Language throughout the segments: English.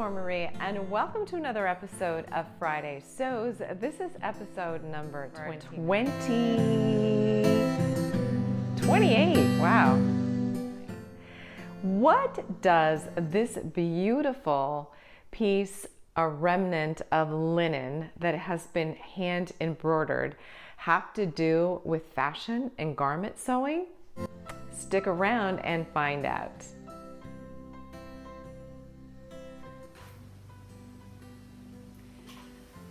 Marie, and welcome to another episode of Friday Sews. This is episode number 28. Wow. What does this beautiful piece, a remnant of linen that has been hand embroidered, have to do with fashion and garment sewing? Stick around and find out.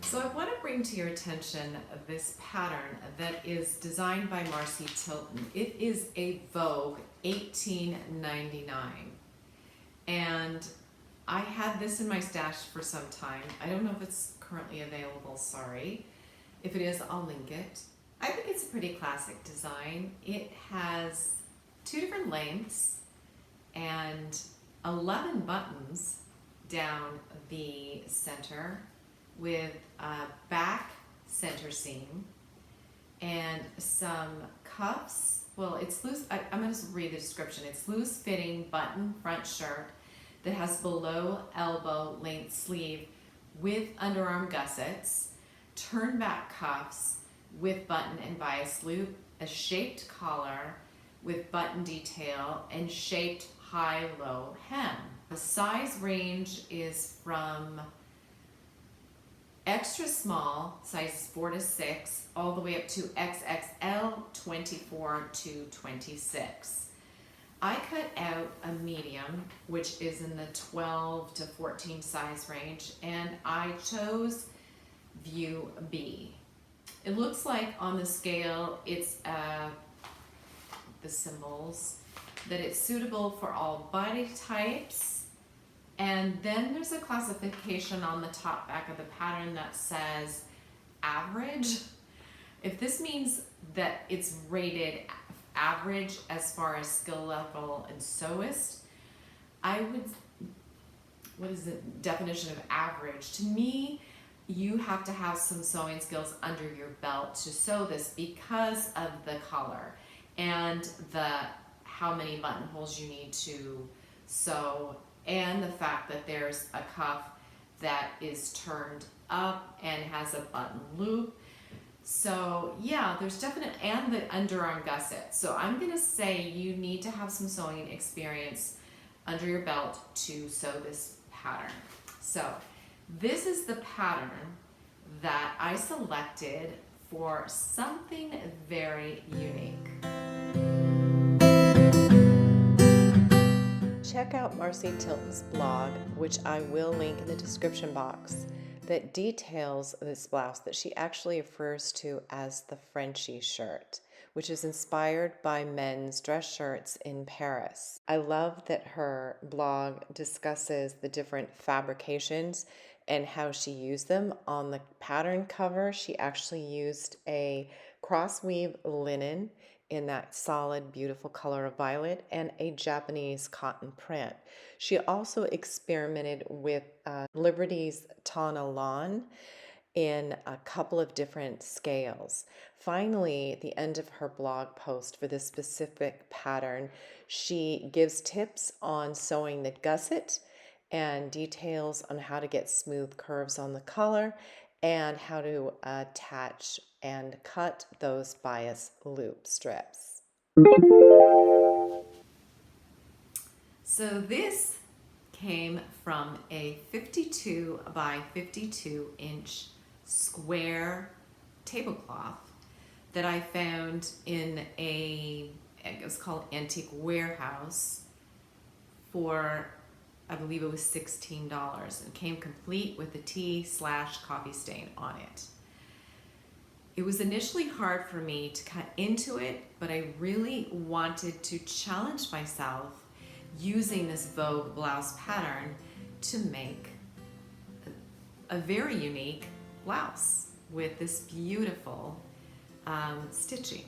So I want to bring to your attention this pattern that is designed by Marcy Tilton. It is a Vogue 1899. And I had this in my stash for some time. I don't know if it's currently available, sorry. If it is, I'll link it. I think it's a pretty classic design. It has 2 different lengths and 11 buttons down the center, with a back center seam and some cuffs. Well, it's loose. I'm going to read the description. It's loose fitting button front shirt that has below elbow length sleeve with underarm gussets, turn back cuffs with button and bias loop, a shaped collar with button detail, and shaped high-low hem. The size range is from extra small, sizes 4 to 6, all the way up to XXL, 24 to 26. I cut out a medium, which is in the 12 to 14 size range, and I chose view B. It looks like on the scale, it's the symbols, that it's suitable for all body types. And then there's a classification on the top back of the pattern that says average. If this means that it's rated average as far as skill level and sewist, I would, what is the definition of average? To me, you have to have some sewing skills under your belt to sew this because of the color and how many buttonholes you need to sew, and the fact that there's a cuff that is turned up and has a button loop. So yeah, there's and the underarm gusset. So I'm gonna say you need to have some sewing experience under your belt to sew this pattern. So this is the pattern that I selected for something very unique. Check out Marcy Tilton's blog, which I will link in the description box, that details this blouse that she actually refers to as the Frenchy shirt, which is inspired by men's dress shirts in Paris. I love that her blog discusses the different fabrications and how she used them. On the pattern cover, she actually used a cross-weave linen in that solid, beautiful color of violet, and a Japanese cotton print. She also experimented with Liberty's Tana lawn in a couple of different scales. Finally, at the end of her blog post for this specific pattern, she gives tips on sewing the gusset and details on how to get smooth curves on the collar and how to attach and cut those bias loop strips. So this came from a 52 by 52 inch square tablecloth that I found in it was called Antique Warehouse for, I believe it was $16. It came complete with a tea/coffee stain on it. It was initially hard for me to cut into it, but I really wanted to challenge myself using this Vogue blouse pattern to make a very unique blouse with this beautiful stitching.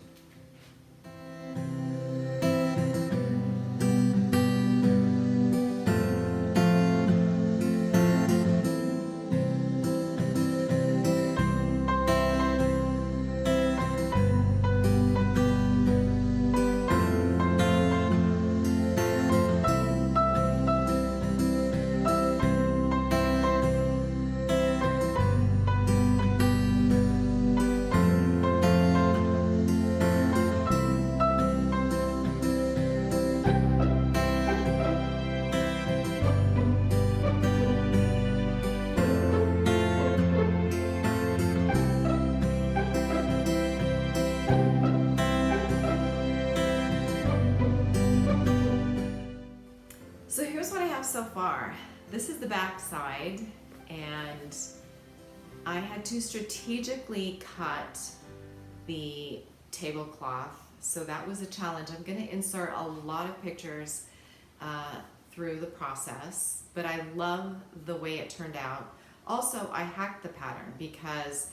far. This is the back side, and I had to strategically cut the tablecloth, so that was a challenge. I'm going to insert a lot of pictures through the process, but I love the way it turned out. Also, I hacked the pattern because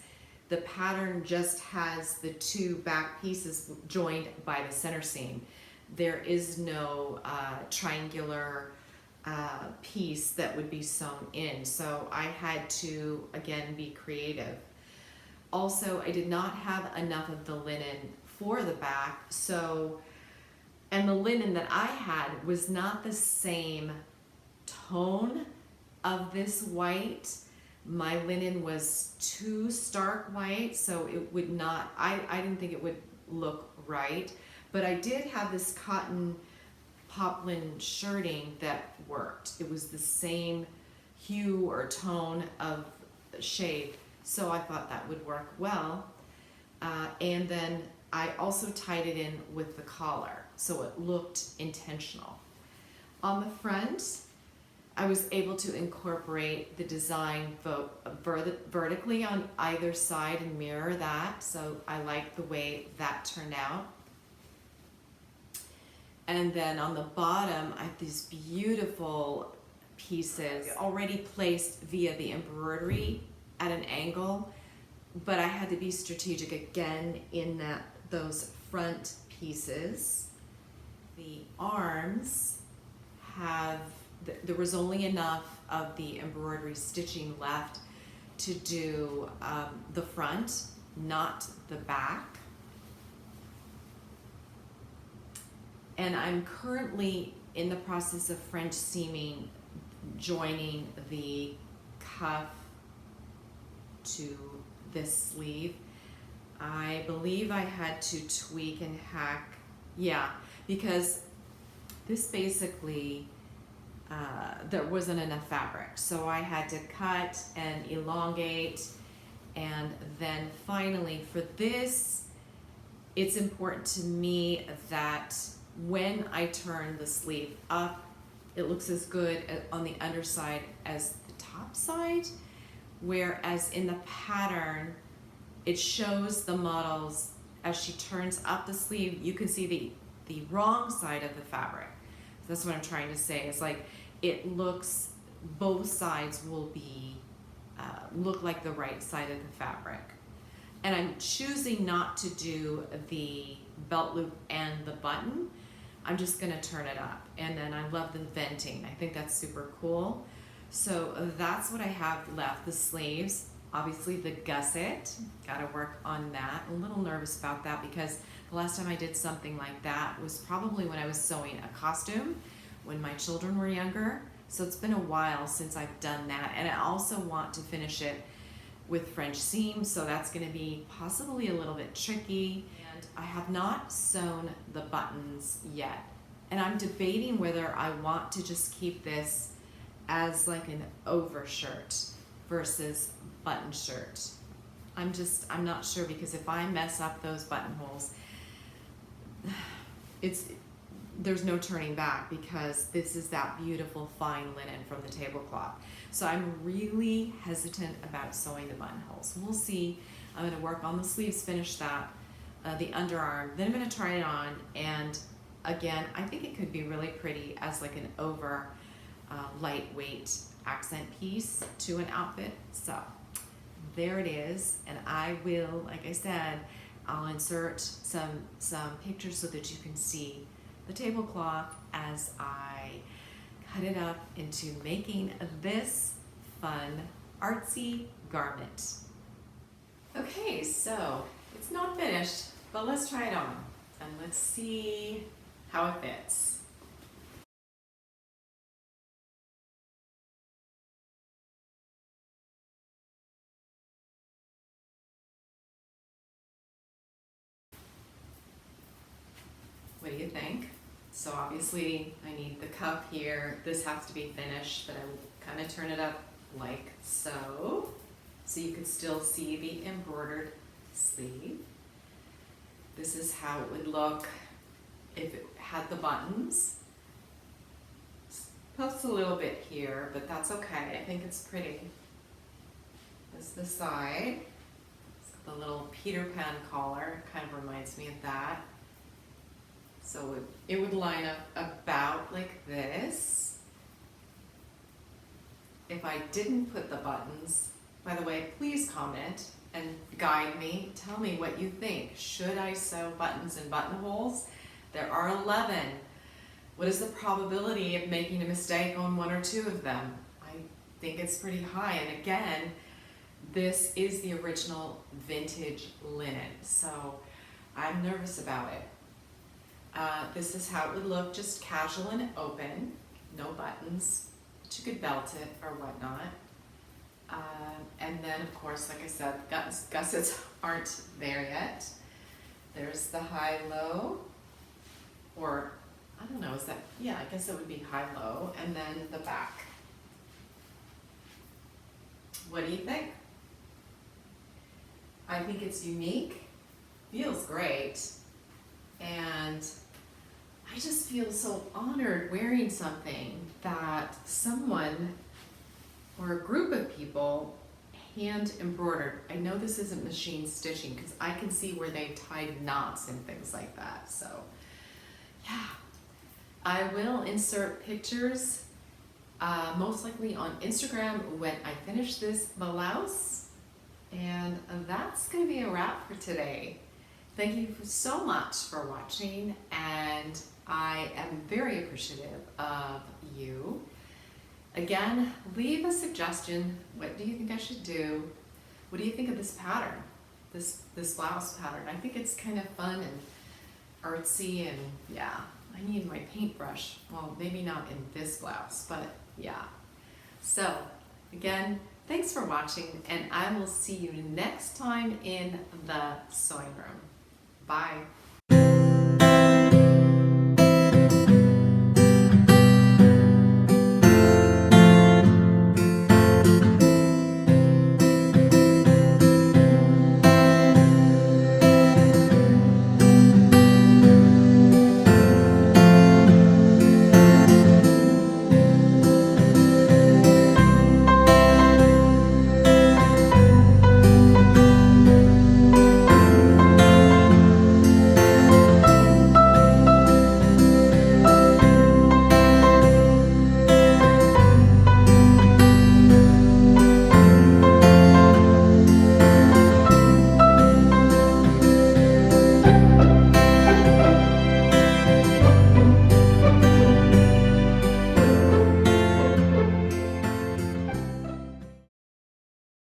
the pattern just has the two back pieces joined by the center seam. There is no triangular piece that would be sewn in, so I had to again be creative. Also, I did not have enough of the linen for the back, and the linen that I had was not the same tone of this white. My linen was too stark white, so it would not, I didn't think it would look right, but I did have this cotton poplin shirting that worked. It was the same hue or tone of shade, so I thought that would work well. And then I also tied it in with the collar, so it looked intentional. On the front, I was able to incorporate the design vertically on either side and mirror that, so I like the way that turned out. And then on the bottom, I have these beautiful pieces already placed via the embroidery at an angle, but I had to be strategic again in those front pieces. The arms have, there was only enough of the embroidery stitching left to do the front, not the back. And I'm currently in the process of French seaming, joining the cuff to this sleeve. I believe I had to tweak and hack, yeah, because this basically, there wasn't enough fabric. So I had to cut and elongate, and then finally for this, it's important to me that when I turn the sleeve up, it looks as good on the underside as the top side, whereas in the pattern, it shows the models as she turns up the sleeve, you can see the wrong side of the fabric. That's what I'm trying to say. It's like it looks, both sides will be look like the right side of the fabric. And I'm choosing not to do the belt loop and the button. I'm just gonna turn it up. And then I love the venting. I think that's super cool. So that's what I have left, the sleeves. Obviously the gusset, gotta work on that. I'm a little nervous about that because the last time I did something like that was probably when I was sewing a costume when my children were younger. So it's been a while since I've done that. And I also want to finish it with French seams, so that's gonna be possibly a little bit tricky. And I have not sewn the buttons yet. And I'm debating whether I want to just keep this as like an overshirt versus button shirt. I'm not sure, because if I mess up those buttonholes, there's no turning back, because this is that beautiful fine linen from the tablecloth. So I'm really hesitant about sewing the buttonholes. We'll see. I'm gonna work on the sleeves, finish that, the underarm, then I'm gonna try it on, and again, I think it could be really pretty as like an over lightweight accent piece to an outfit. So there it is, and I will, like I said, I'll insert some pictures so that you can see the tablecloth as I cut it up into making this fun artsy garment. Okay, so it's not finished, but let's try it on and let's see how it fits. What do you think? So obviously I need the cuff here. This has to be finished, but I will kind of turn it up like so. So you can still see the embroidered sleeve. This is how it would look if it had the buttons. Puffs a little bit here, but that's okay. I think it's pretty. This is the side. It's got the little Peter Pan collar. Kind of reminds me of that. So it would line up about like this. If I didn't put the buttons, by the way, please comment and guide me. Tell me what you think. Should I sew buttons and buttonholes? There are 11. What is the probability of making a mistake on 1 or 2 of them? I think it's pretty high. And again, this is the original vintage linen, so I'm nervous about it. This is how it would look, just casual and open, no buttons, but you could belt it or whatnot. And then, of course, like I said, gussets aren't there yet. There's the high-low, or I don't know, is that, yeah, I guess it would be high-low, and then the back. What do you think? I think it's unique, feels great, and I just feel so honored wearing something that someone or a group of people hand embroidered. I know this isn't machine stitching because I can see where they tied knots and things like that. So yeah, I will insert pictures most likely on Instagram when I finish this blouse. And that's going to be a wrap for today. Thank you so much for watching, and I am very appreciative of you. Again, leave a suggestion. What do you think I should do? What do you think of this pattern? This blouse pattern? I think it's kind of fun and artsy, and yeah, I need my paintbrush. Well, maybe not in this blouse, but yeah. So again, thanks for watching, and I will see you next time in the sewing room. Bye.